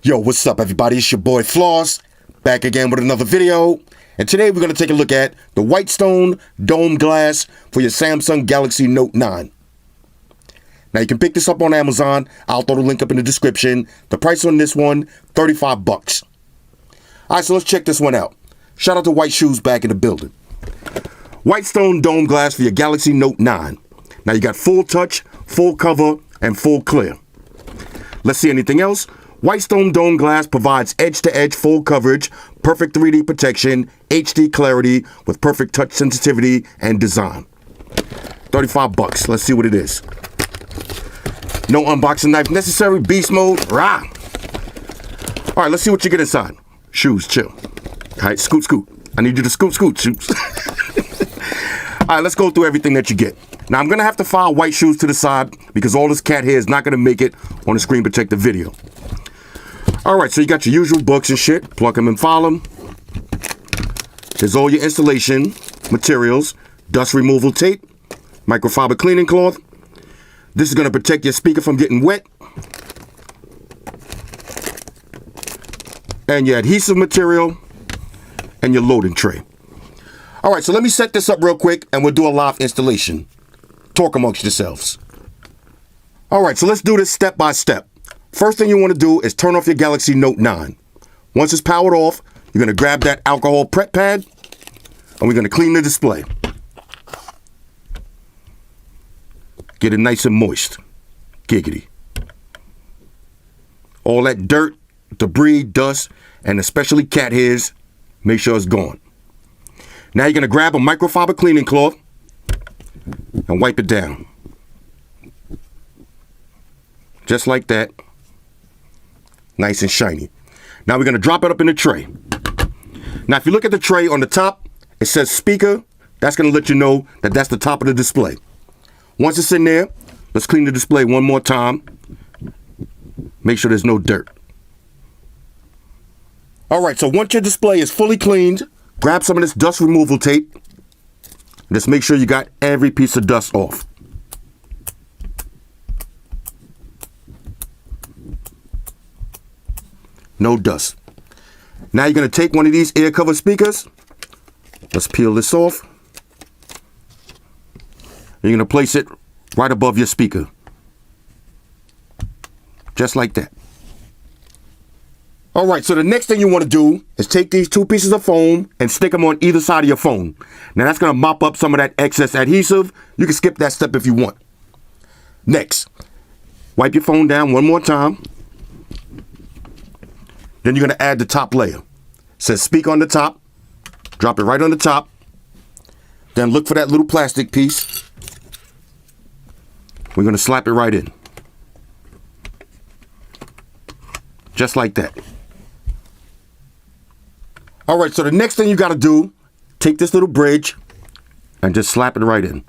Yo, what's up everybody? It's your boy Floss, back again with another video. And today we're going to take a look at the Whitestone dome glass for your Samsung Galaxy Note 9. Now you can pick this up on Amazon. I'll throw the link up in the description. The price on this one, $35. Alright, so let's check this one out. Shout out to White Shoes back in the building. Whitestone dome glass for your Galaxy Note 9. Now you got full touch, full cover, and full clear. Let's see anything else. Whitestone dome glass provides edge-to-edge full coverage, perfect 3D protection, HD clarity with perfect touch sensitivity and design. $35. Let's see what it is. No unboxing knife necessary. Beast mode. Rah! All right, let's see what you get inside. Shoes, chill. All right, scoot, scoot. I need you to scoot, scoot, shoes. All right, let's go through everything that you get. Now, I'm going to have to file White Shoes to the side because all this cat hair is not going to make it on the screen protector video. All right, so you got your usual books and shit. Plug them and file them. There's all your installation materials, dust removal tape, microfiber cleaning cloth. This is going to protect your speaker from getting wet. And your adhesive material and your loading tray. All right, so let me set this up real quick and we'll do a live installation. Talk amongst yourselves. All right, so let's do this step by step. First thing you want to do is turn off your Galaxy Note 9. Once it's powered off, you're going to grab that alcohol prep pad and we're going to clean the display. Get it nice and moist. Giggity. All that dirt, debris, dust, and especially cat hairs, make sure it's gone. Now you're going to grab a microfiber cleaning cloth and wipe it down. Just like that. Nice and shiny. Now we're going to drop it up in the tray. Now if you look at the tray on the top, it says speaker. That's going to let you know that that's the top of the display. Once it's in there, let's clean the display one more time. Make sure there's no dirt. All right, so once your display is fully cleaned, grab some of this dust removal tape. Just make sure you got every piece of dust off. No dust. Now you're going to take one of these ear cover speakers. Let's peel this off. You're going to place it right above your speaker. Just like that. All right, so the next thing you want to do is take these two pieces of foam and stick them on either side of your phone. Now that's going to mop up some of that excess adhesive. You can skip that step if you want. Next, wipe your phone down one more time. Then you're going to add the top layer. It says speak on the top. Drop it right on the top. Then look for that little plastic piece. We're going to slap it right in. Just like that. All right, so the next thing you got to do, take this little bridge and just slap it right in.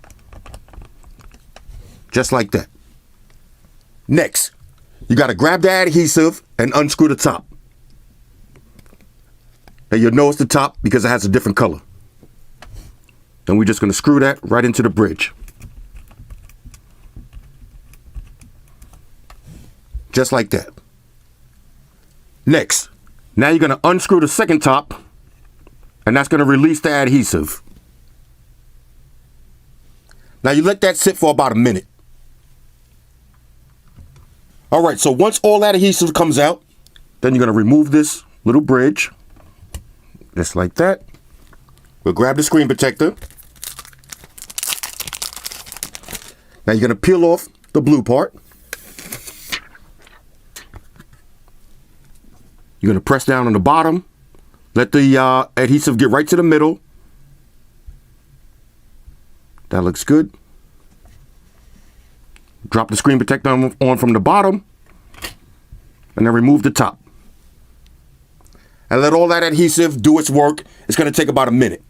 Just like that. Next, you got to grab the adhesive and unscrew the top. Now you'll know it's the top because it has a different color. Then we're just going to screw that right into the bridge. Just like that. Next, now you're going to unscrew the second top, and that's going to release the adhesive. Now you let that sit for about a minute. All right, so once all that adhesive comes out, then you're going to remove this little bridge, just like that. We'll grab the screen protector. Now you're going to peel off the blue part. You're going to press down on the bottom. Let the adhesive get right to the middle. That looks good. Drop the screen protector on from the bottom. And then remove the top. And let all that adhesive do its work. It's going to take about a minute.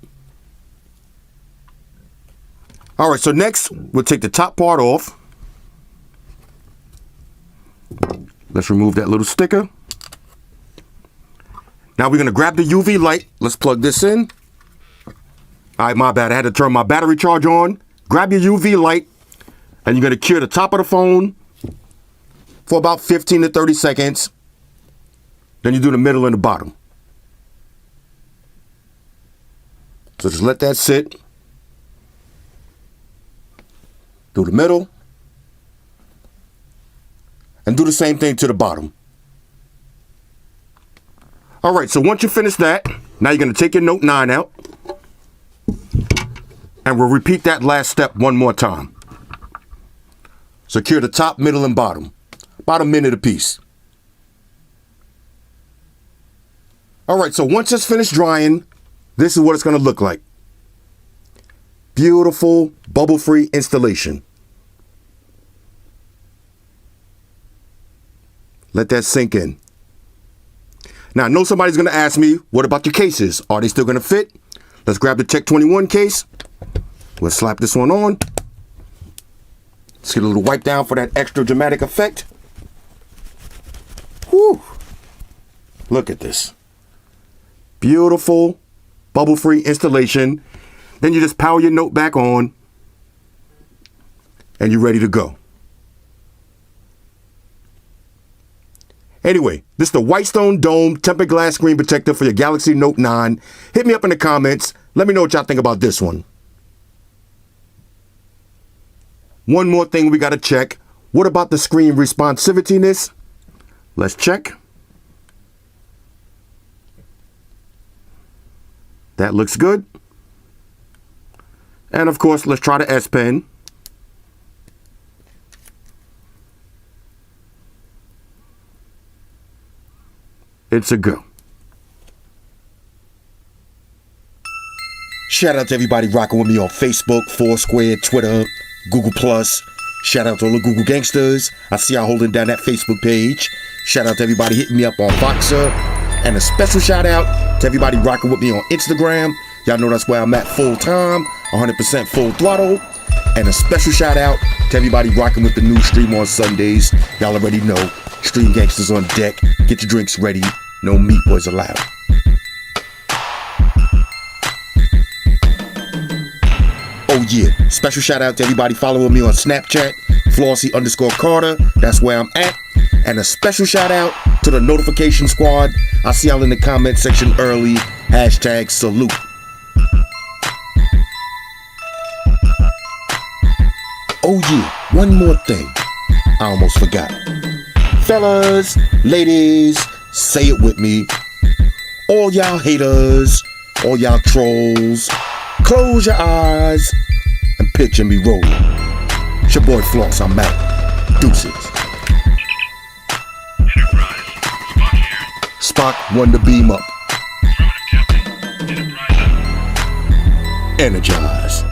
All right, so next we'll take the top part off. Let's remove that little sticker. Now we're going to grab the UV light. Let's plug this in. All right, my bad. I had to turn my battery charge on. Grab your UV light, and you're going to cure the top of the phone for about 15 to 30 seconds. Then you do the middle and the bottom. So just let that sit. Do the middle. And do the same thing to the bottom. All right, so once you finish that, now you're going to take your Note 9 out. And we'll repeat that last step one more time. Secure the top, middle, and bottom. About a minute apiece. All right, so once it's finished drying, this is what it's going to look like. Beautiful, bubble-free installation. Let that sink in. Now, I know somebody's going to ask me, what about your cases? Are they still going to fit? Let's grab the Tech 21 case. We'll slap this one on. Let's get a little wipe down for that extra dramatic effect. Whew. Look at this. Beautiful, bubble-free installation. Then you just power your Note back on. And you're ready to go. Anyway, this is the Whitestone Dome tempered glass screen protector for your Galaxy Note 9. Hit me up in the comments. Let me know what y'all think about this one. One more thing we got to check. What about the screen responsiveness? Let's check. That looks good. And of course, let's try the S Pen. It's a go. Shout out to everybody rocking with me on Facebook, Foursquare, Twitter, Google+. Shout out to all the Google gangsters. I see y'all holding down that Facebook page. Shout out to everybody hitting me up on Voxer. And a special shout out to everybody rocking with me on Instagram. Y'all know that's where I'm at full time, 100% full throttle. And a special shout out to everybody rocking with the new stream on Sundays. Y'all already know, Stream Gangsters on deck. Get your drinks ready. No meat boys allowed. Oh yeah, special shout out to everybody following me on Snapchat, Flossy_Carter. That's where I'm at. And a special shout out to the notification squad. I see y'all in the comment section early. #salute. Oh yeah, one more thing. I almost forgot. Fellas, ladies, say it with me. All y'all haters, all y'all trolls, close your eyes and picture me rolling. It's your boy Floss, I'm out. Deuces. Spock won the beam up. Energize.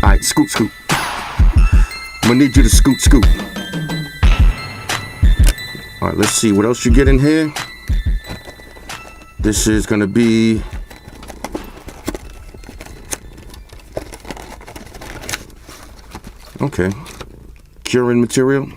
Alright, scoop, scoop. I'm gonna need you to scoop, scoop. Alright, let's see what else you get in here. This is gonna be okay. Curing material.